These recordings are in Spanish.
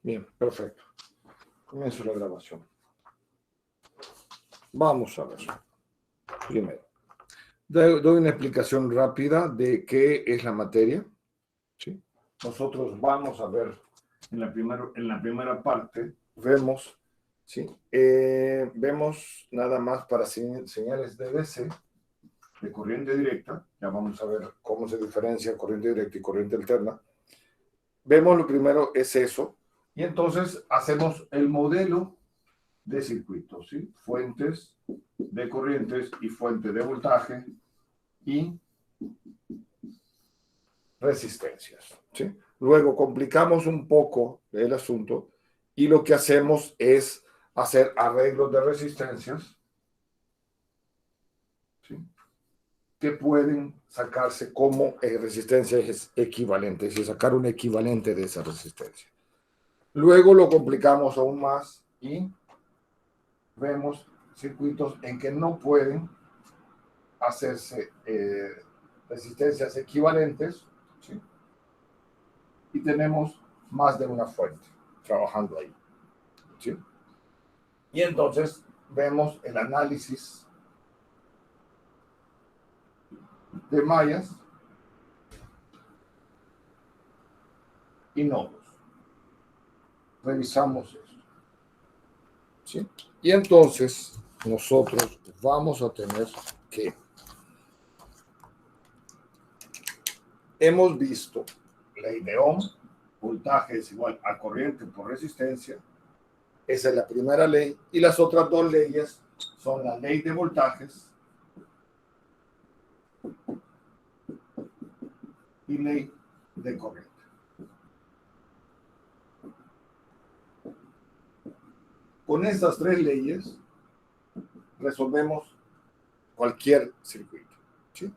Bien, perfecto. Comienzo la grabación. Vamos a ver. Primero, doy una explicación rápida de qué es la materia. ¿Sí? Nosotros vamos a ver en la primera parte, vemos, ¿sí? Vemos nada más para señales de DC, de corriente directa. Ya vamos a ver cómo se diferencia corriente directa y corriente alterna. Vemos lo primero es eso, y entonces hacemos el modelo de circuitos, ¿sí? Fuentes de corrientes y fuente de voltaje y resistencias, ¿sí? Luego complicamos un poco el asunto y lo que hacemos es hacer arreglos de resistencias, ¿sí? Que pueden sacarse como resistencias equivalentes y sacar un equivalente de esa resistencia. Luego lo complicamos aún más y vemos circuitos en que no pueden hacerse resistencias equivalentes, ¿sí? Y tenemos más de una fuente trabajando ahí, ¿sí? Y entonces vemos el análisis de mallas y nodos. Revisamos eso, ¿sí? Y entonces nosotros vamos a tener que hemos visto ley de Ohm, voltaje es igual a corriente por resistencia. Esa es la primera ley. Y las otras dos leyes son la ley de voltajes y ley de corriente. Con estas tres leyes resolvemos cualquier circuito, ¿sí?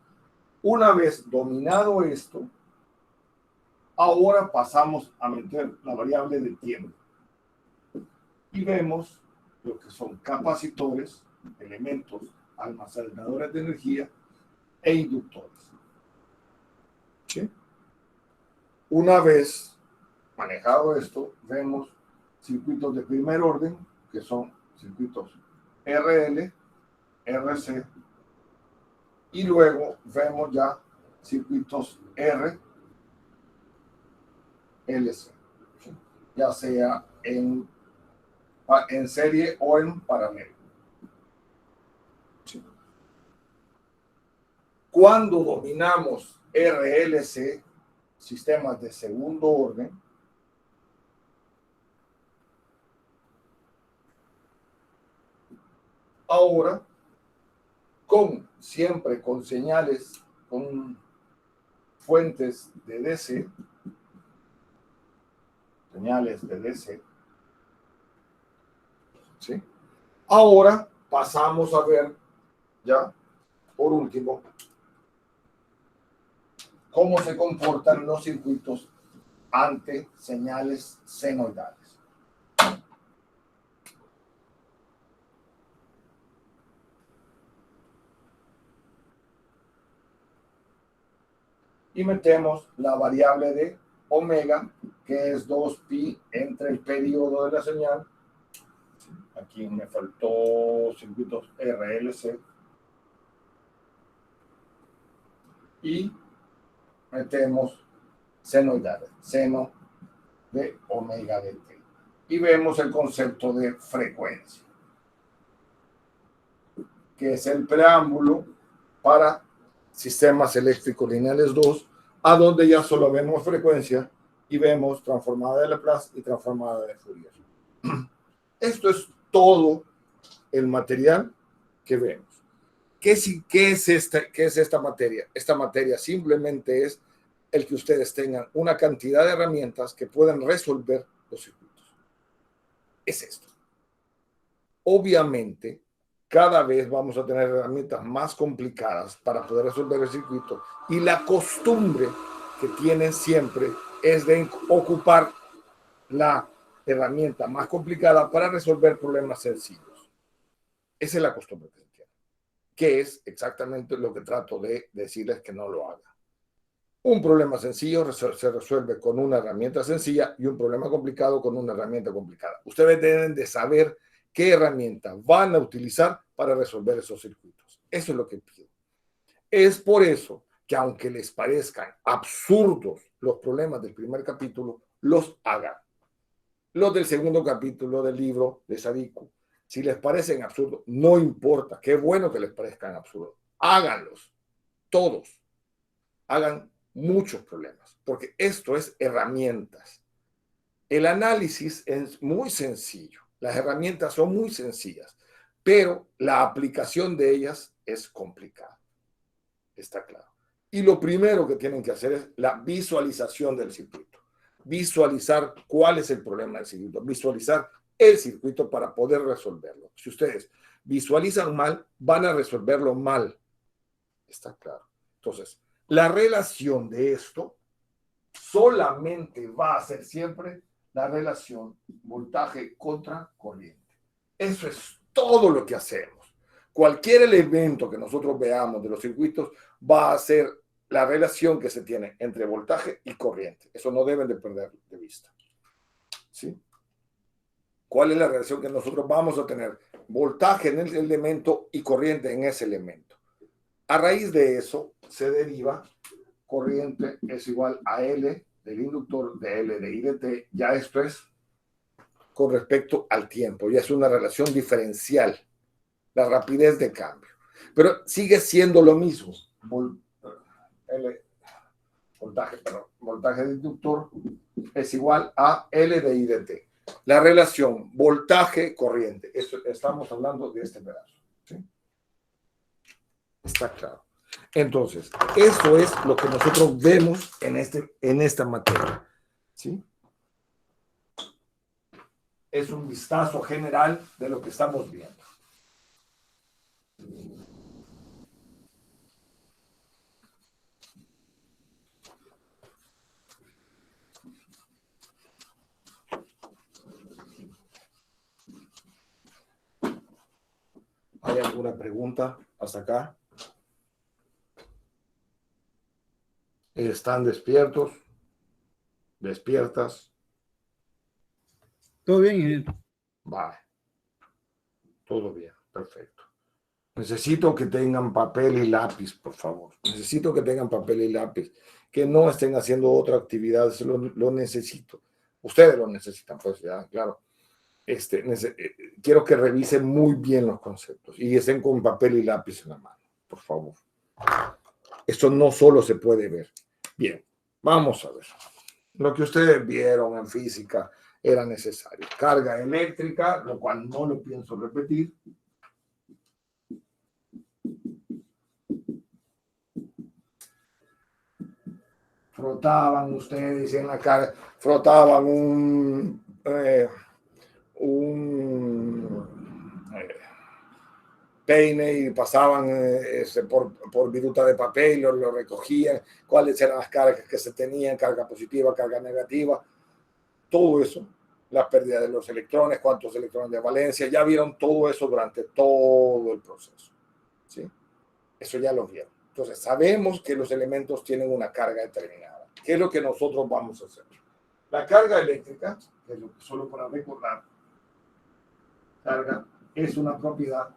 Una vez dominado esto, ahora pasamos a meter la variable de tiempo y vemos lo que son capacitores, elementos almacenadores de energía e inductores, ¿sí? Una vez manejado esto, vemos circuitos de primer orden, que son circuitos RL, RC, y luego vemos ya circuitos R, LC, ¿sí? Ya sea en serie o en paralelo, ¿sí? Cuando dominamos RLC, sistemas de segundo orden, ahora siempre con señales, con fuentes de DC, señales de DC, ¿sí? Ahora pasamos a ver ya, por último, cómo se comportan los circuitos ante señales senoidales. Y metemos la variable de omega, que es 2pi entre el periodo de la señal. Aquí me faltó circuitos RLC. Y metemos senoidales, seno de omega de t. Y vemos el concepto de frecuencia, que es el preámbulo para sistemas eléctricos lineales 2, a donde ya solo vemos frecuencia y vemos transformada de Laplace y transformada de Fourier. Esto es todo el material que vemos. ¿Qué es esta materia? Esta materia simplemente es el que ustedes tengan una cantidad de herramientas que puedan resolver los circuitos. Es esto. Obviamente, cada vez vamos a tener herramientas más complicadas para poder resolver el circuito, y la costumbre que tienen siempre es de ocupar la herramienta más complicada para resolver problemas sencillos. Esa es la costumbre que se tiene, que es exactamente lo que trato de decirles que no lo hagan. Un problema sencillo se resuelve con una herramienta sencilla y un problema complicado con una herramienta complicada. Ustedes deben de saber qué herramienta van a utilizar para resolver esos circuitos. Eso es lo que pido. Es por eso que aunque les parezcan absurdos los problemas del primer capítulo, los hagan. Los del segundo capítulo del libro de Sadiku, si les parecen absurdos, no importa, qué bueno que les parezcan absurdos. Háganlos, todos. Hagan muchos problemas, porque esto es herramientas. El análisis es muy sencillo, las herramientas son muy sencillas, pero la aplicación de ellas es complicada. Está claro. Y lo primero que tienen que hacer es la visualización del circuito. Visualizar cuál es el problema del circuito, visualizar el circuito para poder resolverlo. Si ustedes visualizan mal, van a resolverlo mal. Está claro. Entonces, la relación de esto solamente va a ser siempre la relación voltaje contra corriente. Eso es todo lo que hacemos. Cualquier elemento que nosotros veamos de los circuitos va a ser la relación que se tiene entre voltaje y corriente. Eso no deben de perder de vista. ¿Sí? ¿Cuál es la relación que nosotros vamos a tener? Voltaje en el elemento y corriente en ese elemento. A raíz de eso se deriva corriente es igual a L del inductor de L de I de T. Ya esto es con respecto al tiempo. Ya es una relación diferencial. La rapidez de cambio. Pero sigue siendo lo mismo. Voltaje de inductor es igual a L de I de T. La relación voltaje-corriente. Estamos hablando de este pedazo. ¿Sí? Está claro. Entonces, eso es lo que nosotros vemos en esta materia. ¿Sí? Es un vistazo general de lo que estamos viendo. ¿Hay alguna pregunta hasta acá? ¿Están despiertos? ¿Despiertas? Todo bien, ingeniero. Vale. Todo bien, perfecto. Necesito que tengan papel y lápiz, por favor. Necesito que tengan papel y lápiz. Que no estén haciendo otra actividad. Lo necesito. Ustedes lo necesitan, pues ya, claro. Quiero que revisen muy bien los conceptos y estén con papel y lápiz en la mano, por favor. Esto no solo se puede ver. Bien, vamos a ver. Lo que ustedes vieron en física era necesario. Carga eléctrica, lo cual no lo pienso repetir. Frotaban ustedes en la cara, frotaban un peine y pasaban por viruta de papel, lo recogían, cuáles eran las cargas que se tenían, carga positiva, carga negativa, todo eso, la pérdida de los electrones, cuántos electrones de valencia, ya vieron todo eso durante todo el proceso. ¿Sí? Eso ya lo vieron. Entonces, sabemos que los elementos tienen una carga determinada. ¿Qué es lo que nosotros vamos a hacer? La carga eléctrica, que es lo que solo para recordar, carga es una propiedad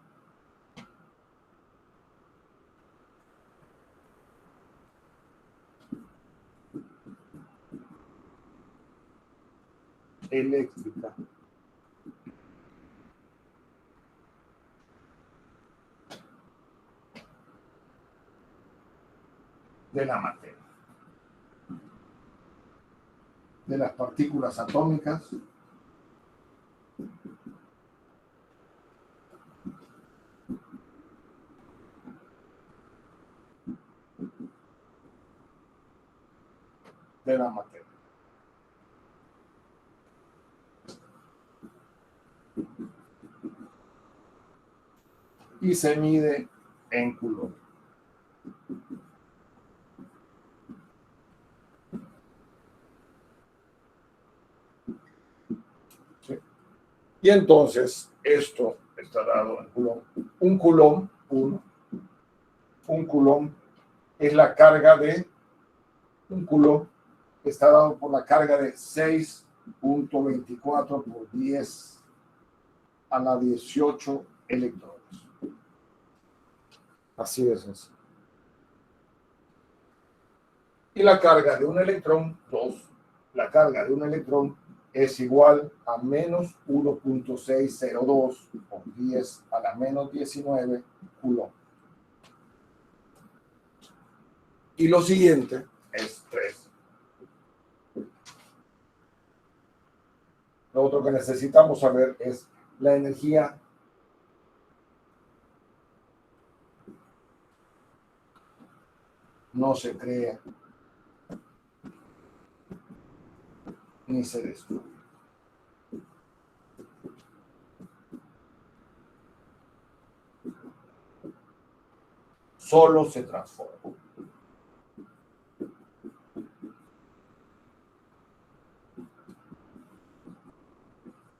eléctrica de la materia, de las partículas atómicas de la materia. Y se mide en Coulomb. ¿Sí? Y entonces, esto está dado en Coulomb. Un Coulomb es la carga de Un coulomb está dado por la carga de 6.24 por 10 a la 18 electrones. Así es eso. Y la carga de un electrón, 2, la carga de un electrón es igual a menos 1.602 por 10 a la menos 19 coulomb. Y lo siguiente es 3. Lo otro que necesitamos saber es la energía no se crea ni se destruye. Solo se transforma.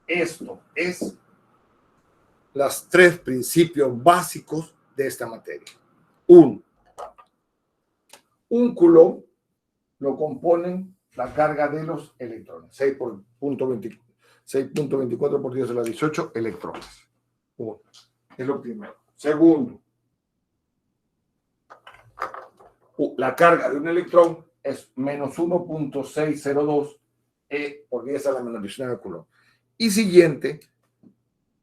Esto es los 3 principios básicos de esta materia. Un coulomb lo componen la carga de los electrones, 6.24 por 10 a la 18 electrones. Uno. Es lo primero. Segundo, la carga de un electrón es menos 1.602 E por 10 a la menos 19 coulomb. Y siguiente,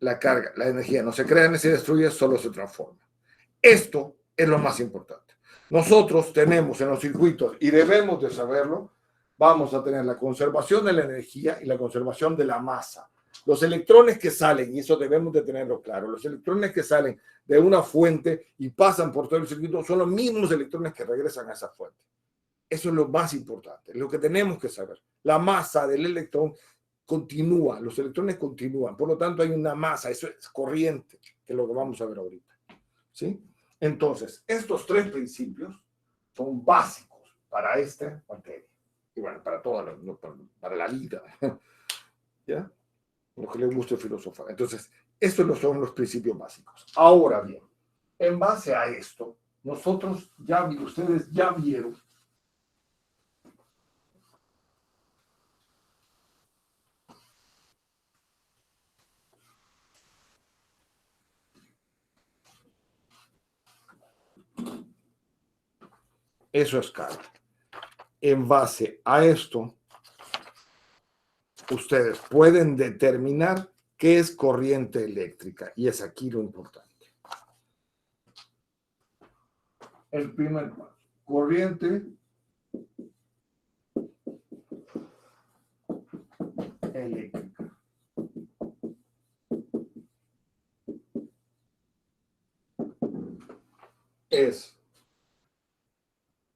la carga, la energía no se crea ni se destruye, solo se transforma. Esto es lo más importante. Nosotros tenemos en los circuitos, y debemos de saberlo, vamos a tener la conservación de la energía y la conservación de la masa. Los electrones que salen, y eso debemos de tenerlo claro, los electrones que salen de una fuente y pasan por todo el circuito son los mismos electrones que regresan a esa fuente. Eso es lo más importante, lo que tenemos que saber. La masa del electrón continúa, los electrones continúan, por lo tanto hay una masa, eso es corriente, que es lo que vamos a ver ahorita. ¿Sí? Entonces, estos 3 principios son básicos para esta materia. Y bueno, para toda para la vida. ¿Ya? Lo que les guste filosofar. Entonces, estos son los principios básicos. Ahora bien, en base a esto, nosotros ustedes ya vieron eso es carga. En base a esto, ustedes pueden determinar qué es corriente eléctrica. Y es aquí lo importante. El primer paso. Corriente eléctrica. Es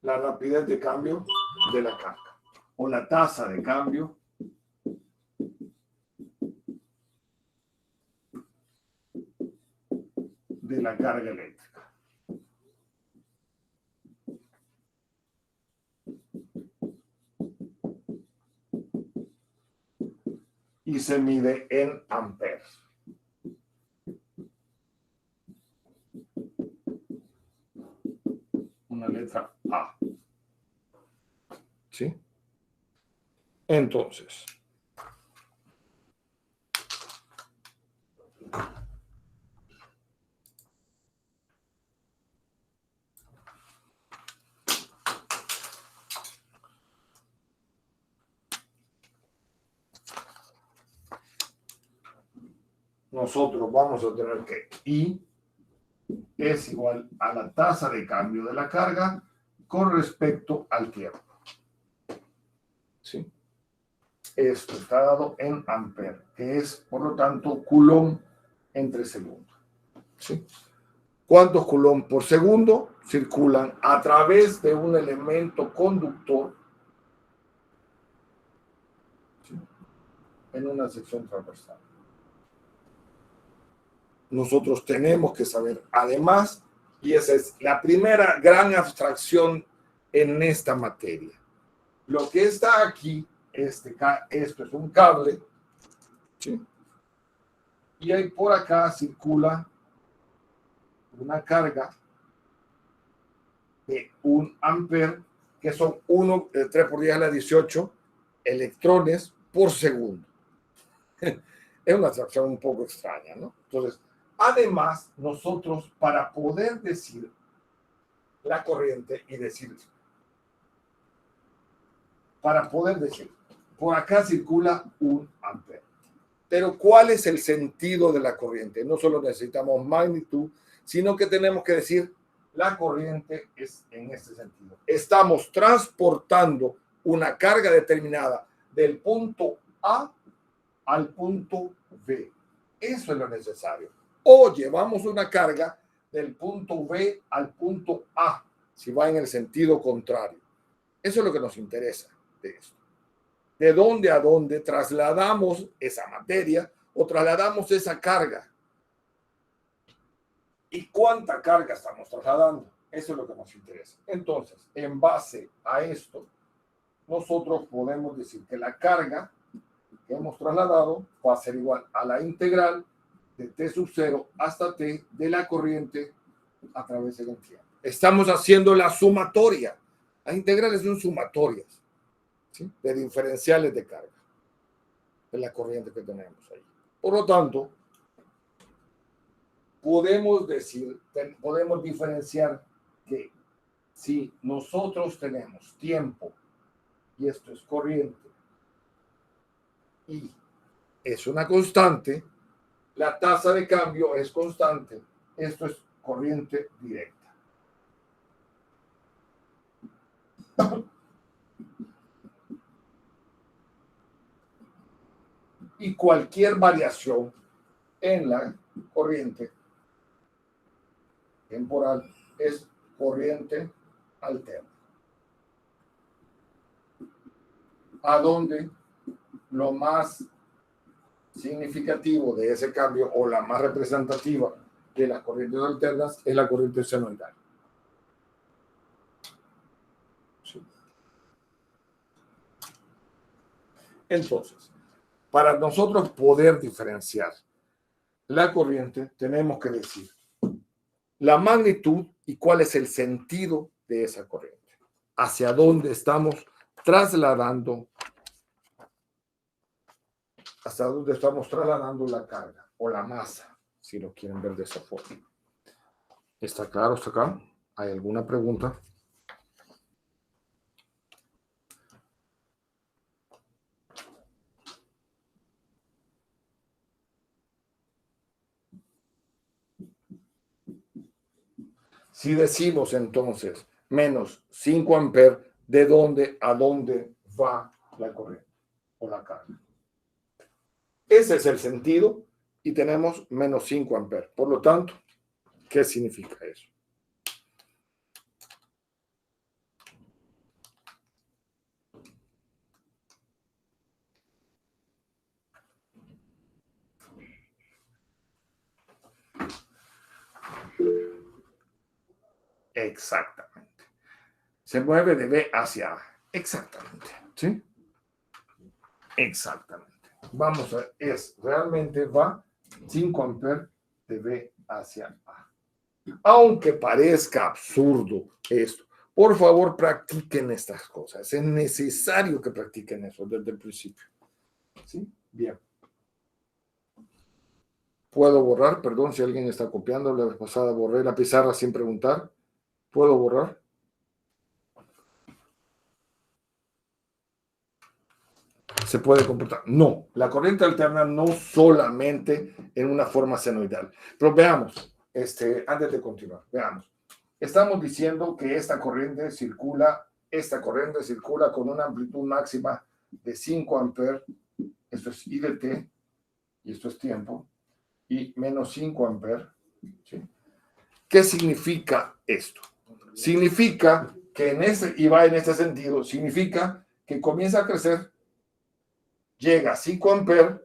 la rapidez de cambio de la carga o la tasa de cambio de la carga eléctrica. Y se mide en amperes. Una letra A. ¿Sí? Entonces, nosotros vamos a tener que I es igual a la tasa de cambio de la carga con respecto al tiempo. ¿Sí? Esto está dado en amperes, que es, por lo tanto, coulomb entre segundos. ¿Sí? ¿Cuántos coulomb por segundo circulan a través de un elemento conductor, ¿sí?, en una sección transversal? Nosotros tenemos que saber, además, y esa es la primera gran abstracción en esta materia. Lo que está aquí, esto es un cable, ¿sí?, y ahí por acá circula una carga de 1 ampere que son 3 por 10 a la 18 electrones por segundo. Es una abstracción un poco extraña, ¿no? Entonces, además, nosotros para poder decir la corriente y decir, por acá circula 1 ampere. Pero ¿cuál es el sentido de la corriente? No solo necesitamos magnitud, sino que tenemos que decir, la corriente es en este sentido. Estamos transportando una carga determinada del punto A al punto B. Eso es lo necesario. O llevamos una carga del punto B al punto A, si va en el sentido contrario. Eso es lo que nos interesa de esto. ¿De dónde a dónde trasladamos esa materia o trasladamos esa carga? ¿Y cuánta carga estamos trasladando? Eso es lo que nos interesa. Entonces, en base a esto, nosotros podemos decir que la carga que hemos trasladado va a ser igual a la integral de t sub 0 hasta t de la corriente a través del tiempo. Estamos haciendo la sumatoria. Las integrales son sumatorias, ¿sí?, de diferenciales de carga de la corriente que tenemos ahí. Por lo tanto, podemos diferenciar que si nosotros tenemos tiempo y esto es corriente y es una constante, la tasa de cambio es constante, esto es corriente directa. Y cualquier variación en la corriente temporal es corriente alterna. A donde lo más significativo de ese cambio o la más representativa de las corrientes alternas es la corriente senoidal. Sí. Entonces, para nosotros poder diferenciar la corriente, tenemos que decir la magnitud y cuál es el sentido de esa corriente, hacia dónde estamos trasladando, la carga o la masa, si lo quieren ver de esa forma. ¿Está claro hasta acá? ¿Hay alguna pregunta? Si decimos entonces menos 5 amperes, ¿de dónde a dónde va la corriente o la carga? Ese es el sentido y tenemos menos 5 amperes. Por lo tanto, ¿qué significa eso? Exactamente. Se mueve de B hacia A. Exactamente. ¿Sí? Exactamente. Vamos a ver, realmente va 5 amperes de B hacia A. Aunque parezca absurdo esto, por favor practiquen estas cosas. Es necesario que practiquen eso desde el principio. ¿Sí? Bien. ¿Puedo borrar? Perdón si alguien está copiando. La vez pasada borré la pizarra sin preguntar. ¿Puedo borrar? ¿Se puede comportar? No, la corriente alterna no solamente en una forma senoidal. Pero veamos, antes de continuar, veamos. Estamos diciendo que esta corriente circula con una amplitud máxima de 5 amperes. Esto es I de t, y esto es tiempo, y menos 5 amperes. ¿Sí? ¿Qué significa esto? Significa que y va en este sentido, significa que comienza a crecer, llega a 5 amperes,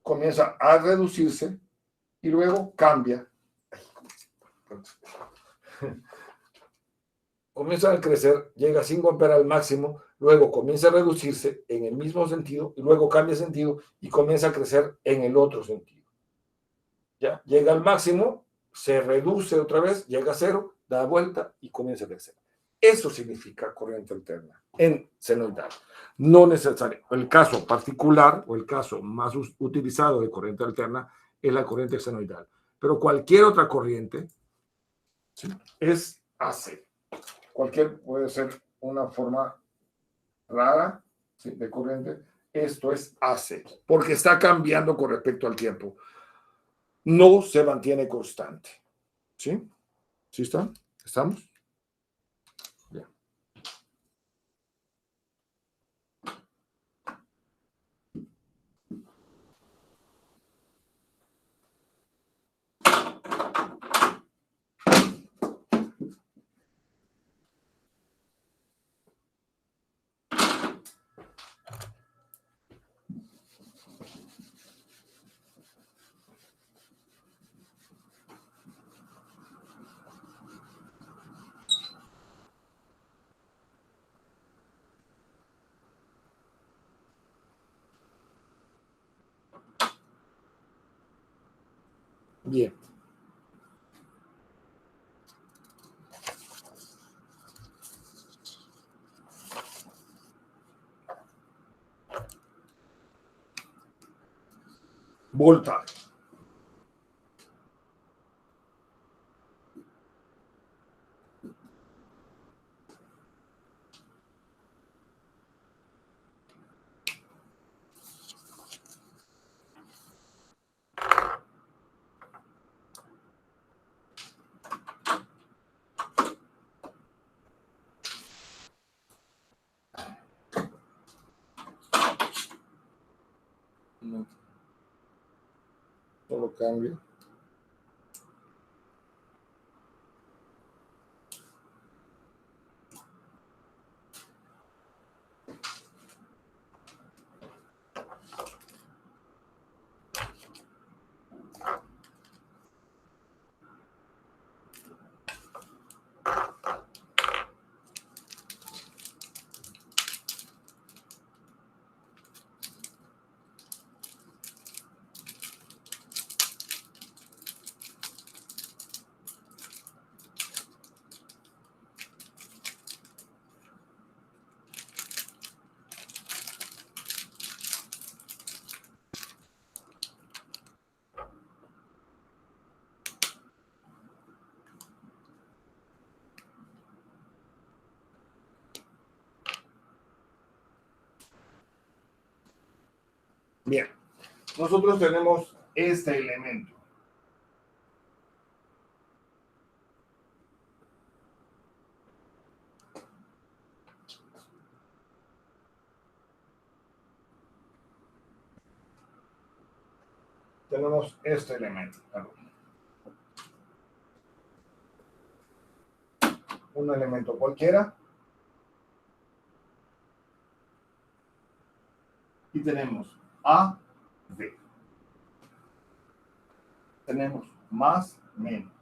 comienza a reducirse y luego cambia. Comienza a crecer, llega a 5 amperes al máximo, luego comienza a reducirse en el mismo sentido y luego cambia de sentido y comienza a crecer en el otro sentido. ¿Ya? Llega al máximo, se reduce otra vez, llega a 0, da vuelta y comienza a crecer. Eso significa corriente alterna en senoidal. No necesario. El caso particular o el caso más utilizado de corriente alterna es la corriente senoidal. Pero cualquier otra corriente, ¿sí?, es AC. Cualquier puede ser una forma rara, ¿sí?, de corriente. Esto es AC, porque está cambiando con respecto al tiempo. No se mantiene constante. ¿Sí? ¿Sí está? ¿Estamos? Bien. Bien. Voltaje. No. Solo cambio. Bien. Nosotros tenemos este elemento. Tenemos este elemento. Un elemento cualquiera. Y tenemos A, V. Tenemos más, menos.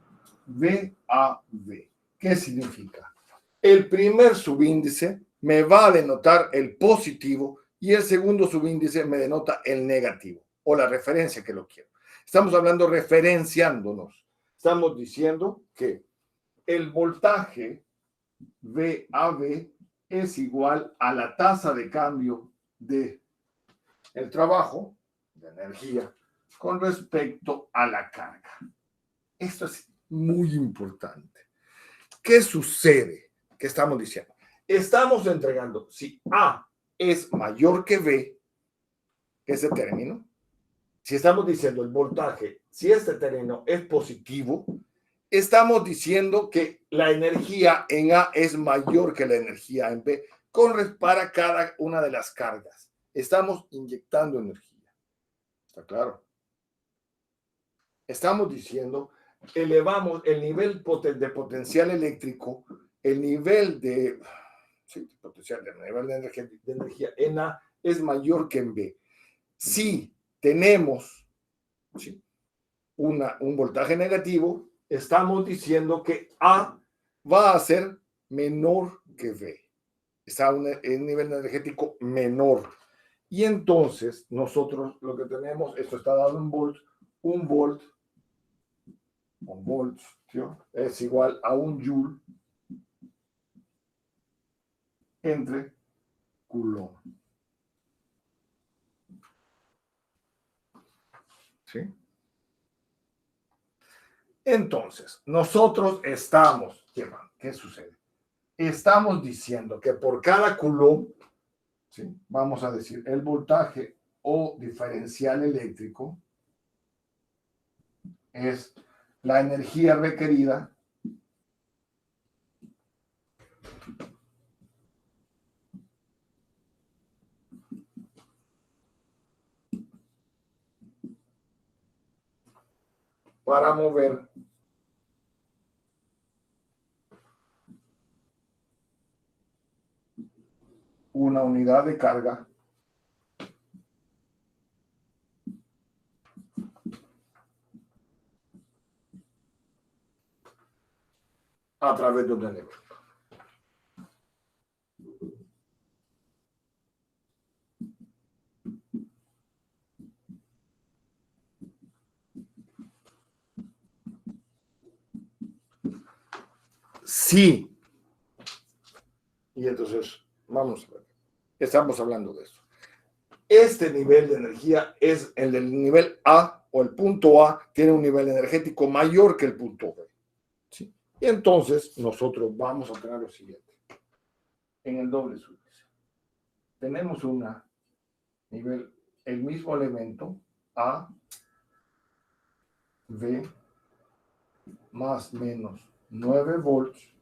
V, A, V. ¿Qué significa? El primer subíndice me va a denotar el positivo y el segundo subíndice me denota el negativo o la referencia que lo quiero. Estamos hablando referenciándonos. Estamos diciendo que el voltaje VAV es igual a la tasa de cambio de el trabajo, de energía, con respecto a la carga. Esto es muy importante. ¿Qué sucede? ¿Qué estamos diciendo? Estamos entregando, si A es mayor que B, ese término, si estamos diciendo el voltaje, si este término es positivo, estamos diciendo que la energía en A es mayor que la energía en B para cada una de las cargas. Estamos inyectando energía. ¿Está claro? Estamos diciendo, elevamos el nivel de potencial eléctrico, el nivel de, sí, potencial de nivel de energía en A es mayor que en B. Si tenemos, ¿sí?, un voltaje negativo, estamos diciendo que A va a ser menor que B. Está en un nivel energético menor. Y entonces nosotros lo que tenemos, esto está dado en volts, un volt, ¿sí?, es igual a un joule entre Coulomb. ¿Sí? Entonces, nosotros estamos, ¿qué sucede? Estamos diciendo que por cada Coulomb, ¿sí?, vamos a decir el voltaje o diferencial eléctrico es la energía requerida para mover una unidad de carga a través de un electrodo. Sí. Y entonces, vamos a ver. Estamos hablando de eso. Este nivel de energía es el del nivel A, o el punto A tiene un nivel energético mayor que el punto B. ¿Sí? Y entonces nosotros vamos a tener lo siguiente. En el doble súplice tenemos el mismo elemento A, V, más menos 9 volts.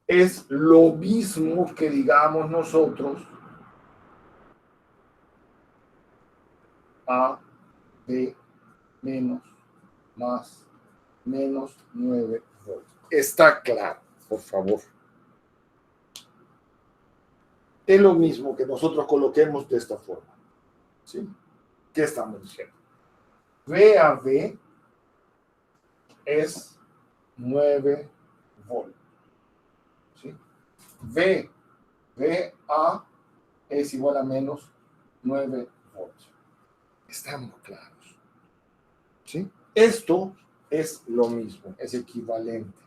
Es lo mismo que digamos nosotros A, B, menos, más, menos 9 volts. Está claro, por favor. Es lo mismo que nosotros coloquemos de esta forma. ¿Sí? ¿Qué estamos diciendo? V a V es 9 volts. ¿Sí? V a es igual a menos 9 volts. Estamos claros. ¿Sí? Esto es lo mismo, es equivalente.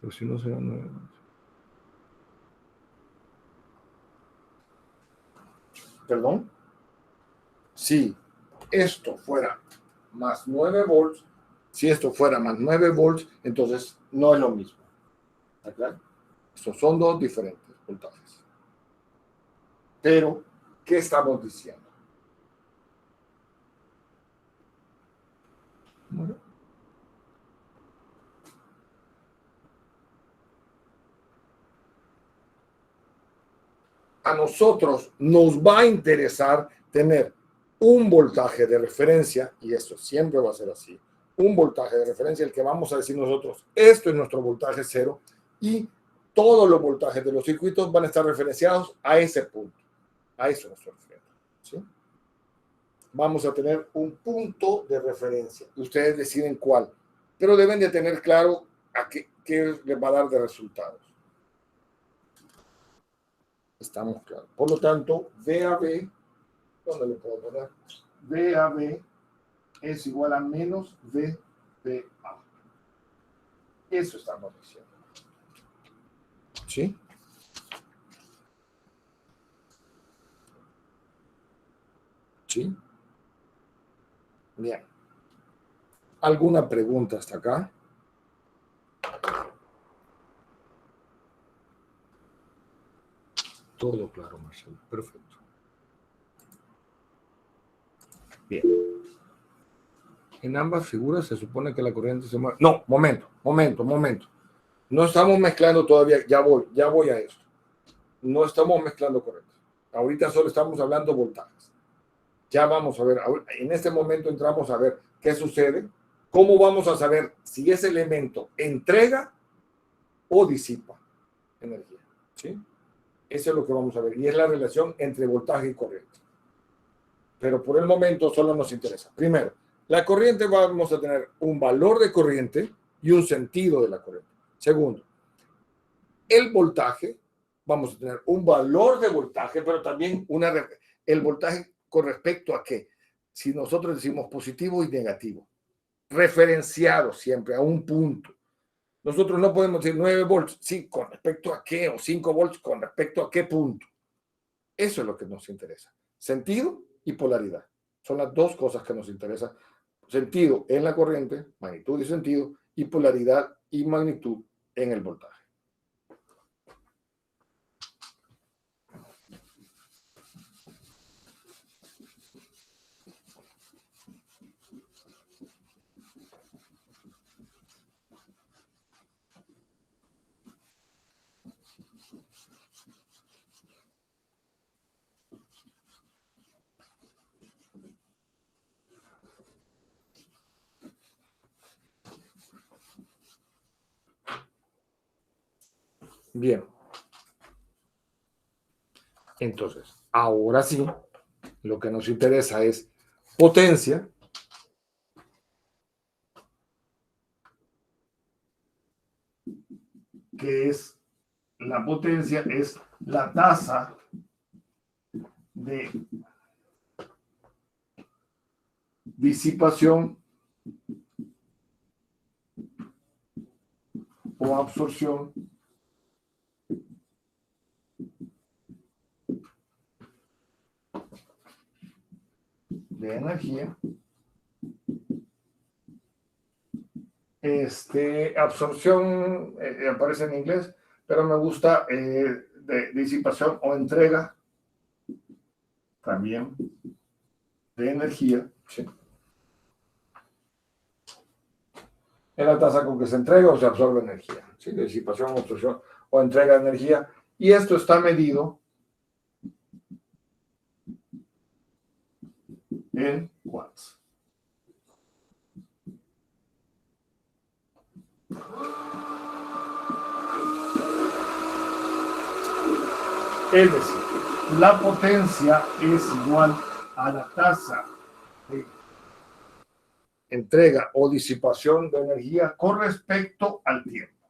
Pero si no será 9 volts. ¿Perdón? Si esto fuera más 9 volts, si esto fuera más 9 volts, entonces no es lo mismo. ¿Está claro? Estos son dos diferentes voltajes. Pero, ¿qué estamos diciendo? Bueno. A nosotros nos va a interesar tener un voltaje de referencia, y esto siempre va a ser así, un voltaje de referencia, el que vamos a decir nosotros, esto es nuestro voltaje cero, y todos los voltajes de los circuitos van a estar referenciados a ese punto. A eso nos referimos, ¿sí? Vamos a tener un punto de referencia, y ustedes deciden cuál, pero deben de tener claro a qué les va a dar de resultados. Estamos claros. Por lo tanto, V a V, ¿dónde le puedo poner? V a V es igual a menos V a. Eso estamos diciendo. ¿Sí? ¿Sí? Bien. ¿Alguna pregunta hasta acá? Todo claro, Marcelo. Perfecto. Bien. En ambas figuras se supone que la corriente se mueve. No, momento. No estamos mezclando todavía, ya voy a esto. No estamos mezclando corrientes. Ahorita solo estamos hablando voltajes. Ya vamos a ver, en este momento entramos a ver qué sucede, cómo vamos a saber si ese elemento entrega o disipa energía. ¿Sí? Eso es lo que vamos a ver, y es la relación entre voltaje y corriente. Pero por el momento solo nos interesa. Primero, la corriente, vamos a tener un valor de corriente y un sentido de la corriente. Segundo, el voltaje, vamos a tener un valor de voltaje, pero también el voltaje con respecto a qué. Si nosotros decimos positivo y negativo, referenciado siempre a un punto. Nosotros no podemos decir 9 volts, sí, ¿con respecto a qué? O 5 volts, ¿con respecto a qué punto? Eso es lo que nos interesa. Sentido y polaridad. Son las dos cosas que nos interesan. Sentido en la corriente, magnitud y sentido, y polaridad y magnitud en el voltaje. Bien. Entonces, ahora sí, lo que nos interesa es potencia, que es la potencia, es la tasa de disipación o absorción de energía. Absorción aparece en inglés, pero me gusta de disipación o entrega también de energía. Sí. Es la tasa con que se entrega o se absorbe energía. ¿Sí? De disipación, absorción o entrega de energía. Y esto está medido en watts. Es decir, la potencia es igual a la tasa de entrega o disipación de energía con respecto al tiempo.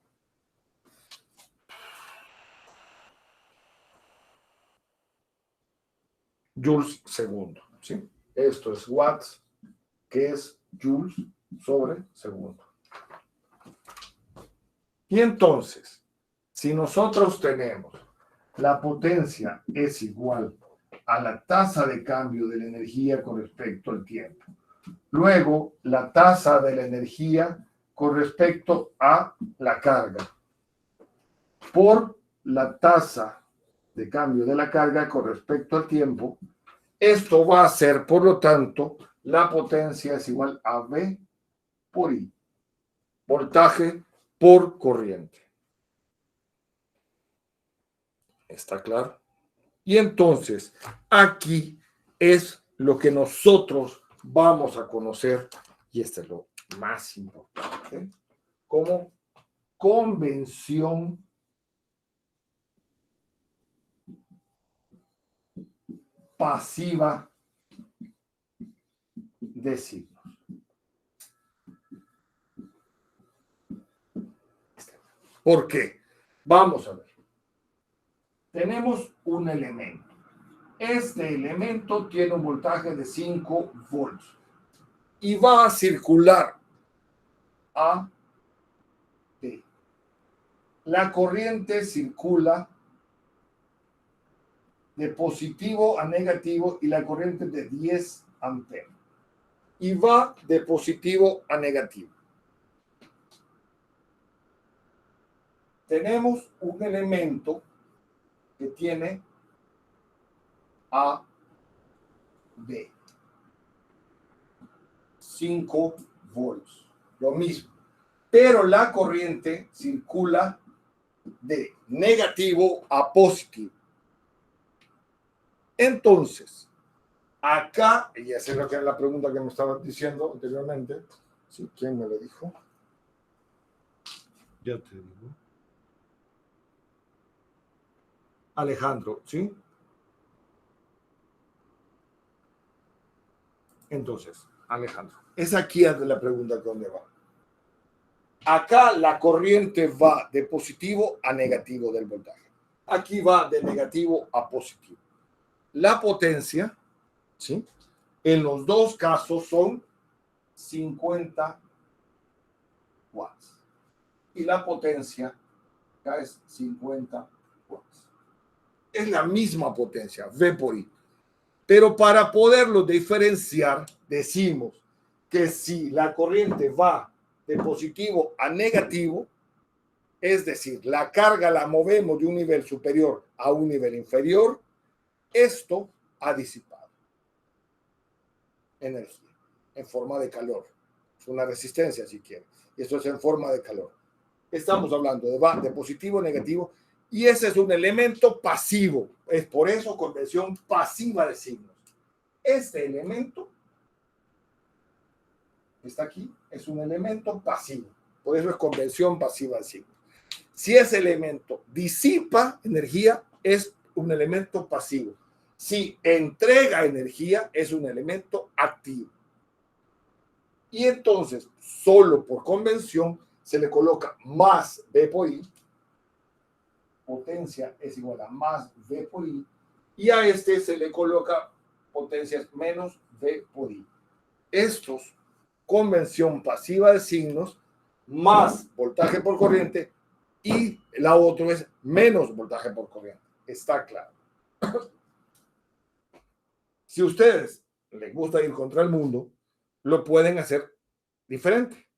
Joules segundo. ¿Sí? Esto es watts, que es joules sobre segundo. Y entonces, si nosotros tenemos la potencia es igual a la tasa de cambio de la energía con respecto al tiempo, luego la tasa de la energía con respecto a la carga, por la tasa de cambio de la carga con respecto al tiempo, esto va a ser, por lo tanto, la potencia es igual a V por I, voltaje por corriente. ¿Está claro? Y entonces, aquí es lo que nosotros vamos a conocer, y esto es lo más importante, como convención pasiva de signos. ¿Por qué? Vamos a ver. Tenemos un elemento. Este elemento tiene un voltaje de 5 volts y va a circular a T. La corriente circula de positivo a negativo y la corriente de 10 amperes. Y va de positivo a negativo. Tenemos un elemento que tiene A, B. 5 volts. Lo mismo. Pero la corriente circula de negativo a positivo. Entonces, acá, y esa es lo que era la pregunta que me estabas diciendo anteriormente, ¿sí? ¿Quién me lo dijo? Ya te digo. Alejandro, ¿sí? Entonces, Alejandro, es aquí la pregunta que dónde va. Acá la corriente va de positivo a negativo del voltaje. Aquí va de negativo a positivo. La potencia, ¿sí? En los dos casos son 50 watts. y la potencia acá es 50 watts. Es la misma potencia, V por I. Pero para poderlo diferenciar, decimos que si la corriente va de positivo a negativo, es decir, la carga la movemos de un nivel superior a un nivel inferior, esto ha disipado energía en forma de calor. Es una resistencia, si quieren. Y esto es en forma de calor. Estamos hablando de positivo, negativo, y ese es un elemento pasivo. Es por eso convención pasiva de signos. Este elemento que está aquí es un elemento pasivo. Por eso es convención pasiva de signos. Si ese elemento disipa energía, es un elemento pasivo. Si entrega energía, es un elemento activo. Y entonces, solo por convención, se le coloca más V por I. Potencia es igual a más V por I. Y a este se le coloca potencias menos V por I. Estos, convención pasiva de signos, más voltaje por corriente, y la otra es menos voltaje por corriente. Está claro. Si a ustedes les gusta ir contra el mundo, lo pueden hacer diferente.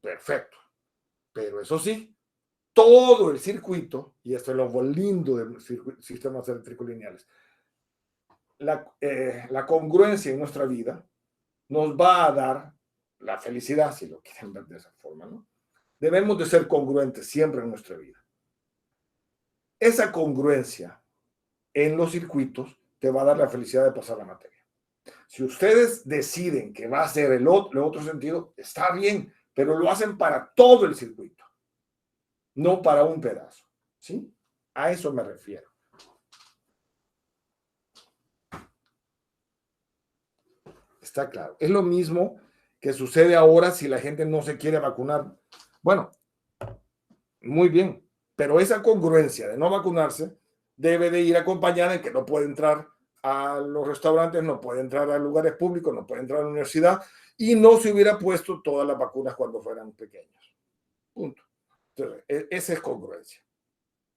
Perfecto. Pero eso sí, todo el circuito, y esto es lo lindo de sistemas eléctricos lineales, la congruencia en nuestra vida nos va a dar la felicidad, si lo quieren ver de esa forma, ¿no? Debemos de ser congruentes siempre en nuestra vida. Esa congruencia en los circuitos te va a dar la felicidad de pasar la materia. Si ustedes deciden que va a ser el otro sentido, está bien, pero lo hacen para todo el circuito, no para un pedazo, ¿sí? A eso me refiero. Está claro. Es lo mismo que sucede ahora si la gente no se quiere vacunar. Bueno, muy bien, pero esa congruencia de no vacunarse debe de ir acompañada en que no puede entrar a los restaurantes, no puede entrar a lugares públicos, no puede entrar a la universidad, y no se hubiera puesto todas las vacunas cuando fueran pequeños. Punto. Entonces, esa es congruencia.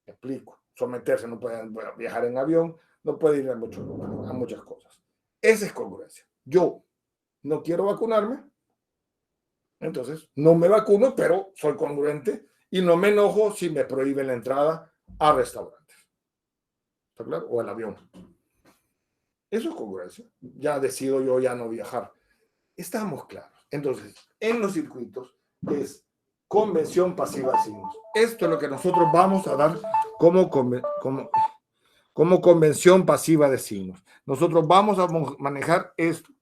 Me explico. Someterse, no puede viajar en avión, no puede ir a muchos lugares, a muchas cosas. Esa es congruencia. Yo no quiero vacunarme, entonces no me vacuno, pero soy congruente y no me enojo si me prohíben la entrada a restaurantes. ¿Está claro? O al avión. Eso es congruencia. Ya decido yo ya no viajar. Estamos claros. Entonces, en los circuitos es convención pasiva de signos. Esto es lo que nosotros vamos a dar como convención pasiva de signos. Nosotros vamos a manejar esto,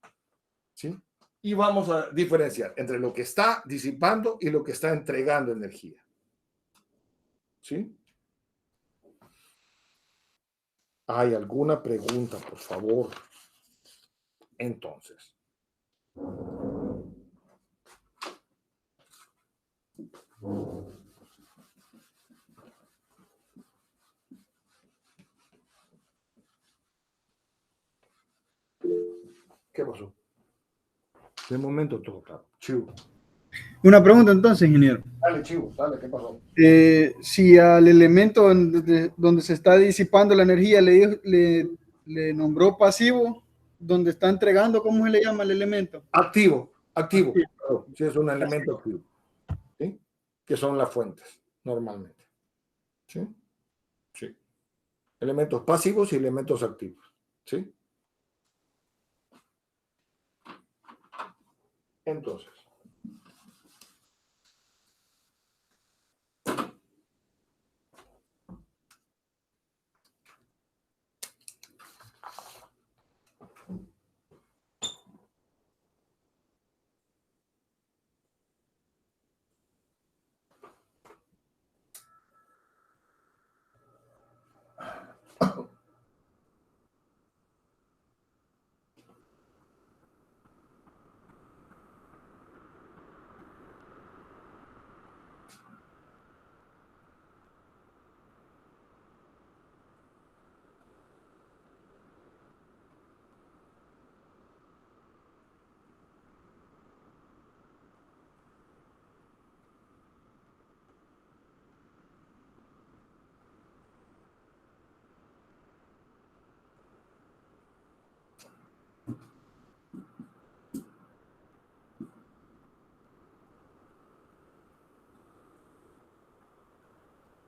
¿sí? Y vamos a diferenciar entre lo que está disipando y lo que está entregando energía. ¿Sí? ¿Hay alguna pregunta, por favor? Entonces. ¿Qué pasó? De momento todo claro. Chivo. Una pregunta entonces, ingeniero. Dale, Chivo, dale, ¿qué pasó? Si al elemento donde se está disipando la energía le nombró pasivo, donde está entregando, ¿cómo se le llama el elemento? Activo. Activo. Sí, es un elemento activo. ¿Sí? Que son las fuentes, normalmente. ¿Sí? Sí. Elementos pasivos y elementos activos. ¿Sí? Entonces.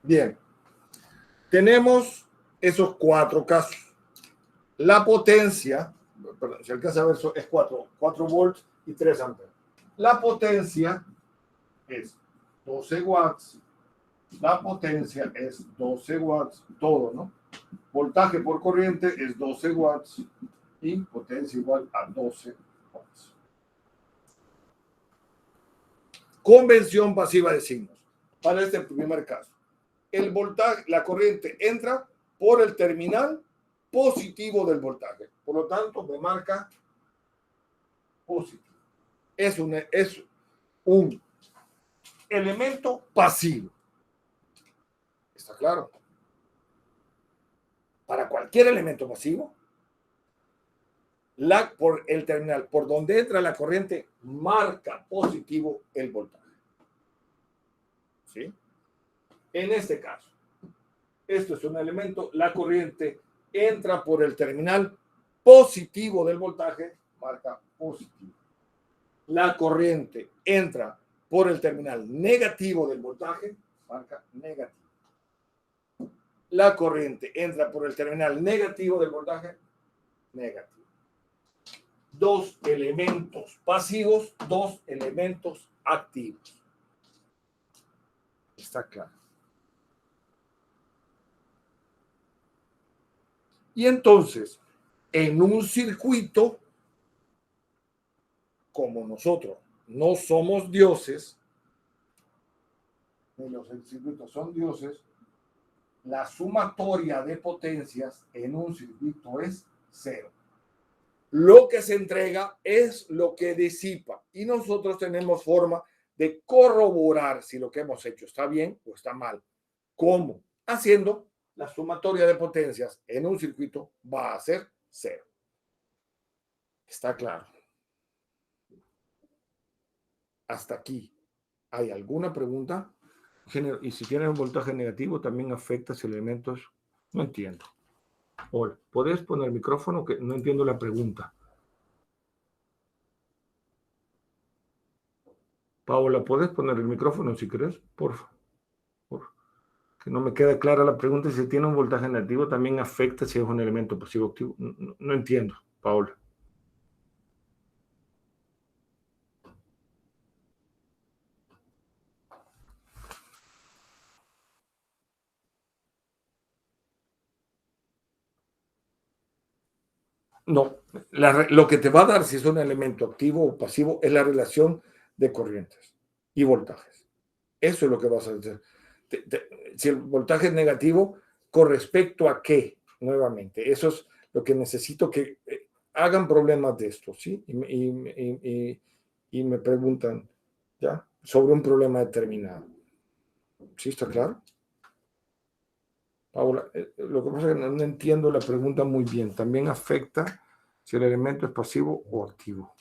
Bien, tenemos esos 4 casos. La potencia, perdón, si alcanza a ver, es 4 volts y 3 amperes. La potencia es 12 watts. La potencia es 12 watts, todo, ¿no? Voltaje por corriente es 12 watts y potencia igual a 12 watts. Convención pasiva de signos. Para este primer caso, el voltaje, la corriente entra por el terminal positivo del voltaje. Por lo tanto, me marca positivo. Es un elemento pasivo. ¿Está claro? Para cualquier elemento pasivo, por el terminal por donde entra la corriente marca positivo el voltaje. ¿Sí? En este caso, esto es un elemento, la corriente entra por el terminal positivo del voltaje, marca positivo. La corriente entra por el terminal negativo del voltaje, marca negativo. La corriente entra por el terminal negativo del voltaje, negativo. 2 elementos pasivos, 2 elementos activos. Está claro. Y entonces, en un circuito, como nosotros no somos dioses, ni los circuitos son dioses, la sumatoria de potencias en un circuito es 0. Lo que se entrega es lo que disipa y nosotros tenemos forma de corroborar si lo que hemos hecho está bien o está mal. ¿Cómo? Haciendo la sumatoria de potencias en un circuito va a ser 0. ¿Está claro? Hasta aquí. ¿Hay alguna pregunta? Y si tiene un voltaje negativo, también afecta si el elemento es... No entiendo. Hola, ¿podés poner el micrófono? Que no entiendo la pregunta. Paola, ¿podés poner el micrófono si querés? Por favor. Que no me queda clara la pregunta. Si tiene un voltaje negativo, también afecta si es un elemento pasivo activo. No entiendo, Paola. No, lo que te va a dar si es un elemento activo o pasivo es la relación de corrientes y voltajes. Eso es lo que vas a hacer. Si el voltaje es negativo, ¿con respecto a qué? Nuevamente, eso es lo que necesito que hagan problemas de esto, ¿sí? Y me preguntan, ¿ya? Sobre un problema determinado. ¿Sí está claro? Paula, lo que pasa es que no entiendo la pregunta muy bien. También afecta si el elemento es pasivo o activo.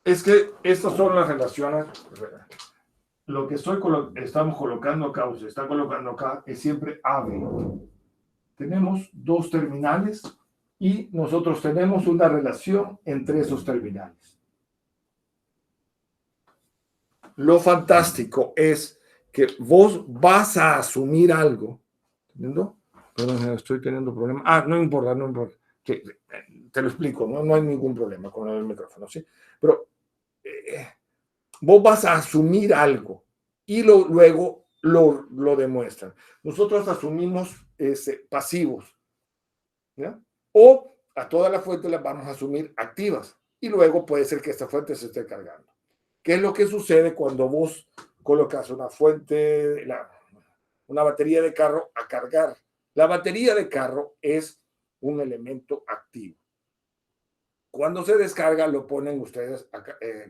Es que estas son las relaciones. Lo que estamos colocando acá, o se está colocando acá, es siempre AB. Tenemos 2 terminales y nosotros tenemos una relación entre esos terminales. Lo fantástico es que vos vas a asumir algo. ¿Entendiendo? Perdón, estoy teniendo problemas. No importa, no importa. Te lo explico, no hay ningún problema con el micrófono, ¿sí? Pero vos vas a asumir algo y luego lo demuestran. Nosotros asumimos pasivos, ¿ya? O a todas las fuentes las vamos a asumir activas y luego puede ser que esta fuente se esté cargando. ¿Qué es lo que sucede cuando vos colocas una fuente, una batería de carro a cargar? La batería de carro es un elemento activo. Cuando se descarga, lo ponen ustedes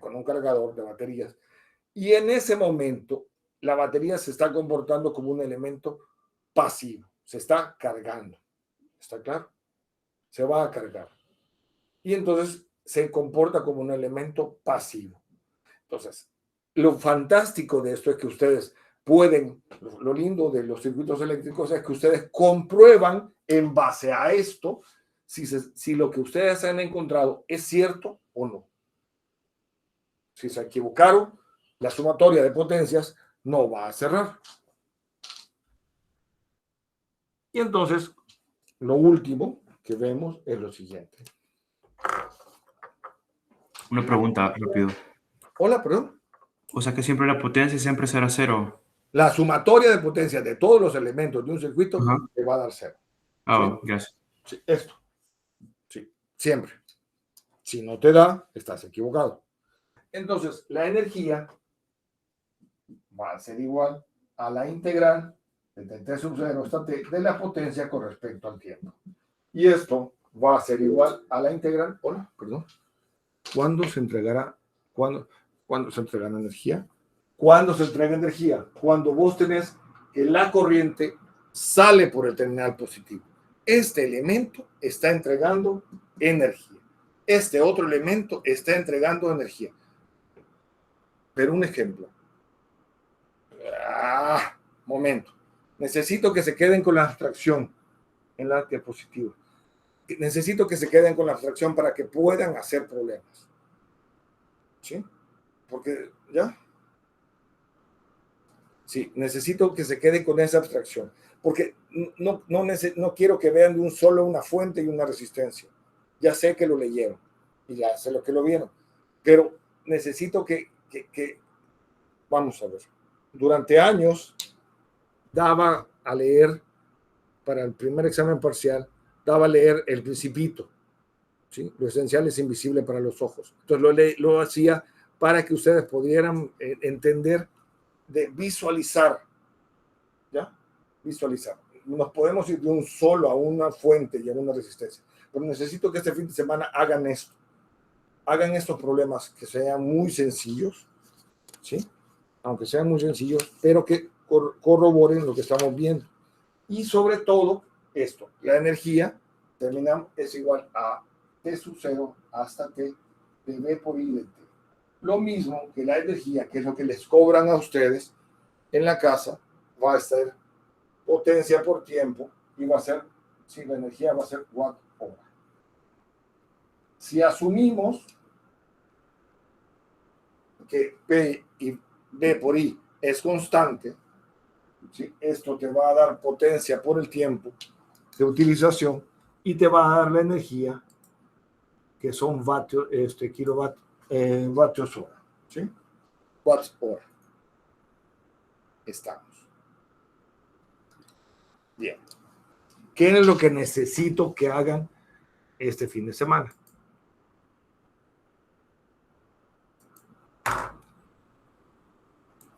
con un cargador de baterías y en ese momento la batería se está comportando como un elemento pasivo, se está cargando. ¿Está claro? Se va a cargar. Y entonces se comporta como un elemento pasivo. Entonces, lo fantástico de esto es que ustedes pueden, lo lindo de los circuitos eléctricos es que ustedes comprueban en base a esto si lo que ustedes han encontrado es cierto o no. Si se equivocaron, la sumatoria de potencias no va a cerrar. Y entonces, lo último que vemos es lo siguiente. Una pregunta rápido. Hola, perdón. O sea que siempre la potencia siempre será cero. La sumatoria de potencia de todos los elementos de un circuito te va a dar cero. Ah, gracias. Sí, esto. Sí, siempre. Si no te da, estás equivocado. Entonces, la energía va a ser igual a la integral de t sub 0 hasta t de la potencia con respecto al tiempo. Y esto va a ser igual a la integral. Hola, perdón. ¿Cuándo se entregará? ¿Cuándo se entregará energía? ¿Cuándo se entrega energía? Cuando vos tenés que la corriente sale por el terminal positivo. Este elemento está entregando energía. Este otro elemento está entregando energía. Pero un ejemplo. Momento. Necesito que se queden con la abstracción en la diapositiva. Necesito que se queden con la abstracción para que puedan hacer problemas. ¿Sí? Porque, ¿ya? Sí, necesito que se queden con esa abstracción. Porque no quiero que vean de un solo una fuente y una resistencia. Ya sé que lo leyeron y ya sé lo que lo vieron. Pero necesito que vamos a ver. Durante años daba a leer, para el primer examen parcial, daba a leer El Principito. ¿Sí? Lo esencial es invisible para los ojos. Entonces lo hacía para que ustedes pudieran entender de visualizar. ¿Ya? Visualizar. Nos podemos ir de un solo a una fuente y a una resistencia. Pero necesito que este fin de semana hagan esto. Hagan estos problemas que sean muy sencillos, ¿sí? Aunque sean muy sencillos, pero que corroboren lo que estamos viendo. Y sobre todo, esto, la energía, terminamos, es igual a T sub 0 hasta T de V por I de T. Lo mismo que la energía, que es lo que les cobran a ustedes en la casa, va a ser potencia por tiempo y va a ser, si la energía va a ser watt hora. Si asumimos que P y V por I es constante, ¿sí? Esto te va a dar potencia por el tiempo de utilización y te va a dar la energía que son vatios, vatios hora, ¿sí? Watts hora. Estamos. Bien. ¿Qué es lo que necesito que hagan este fin de semana?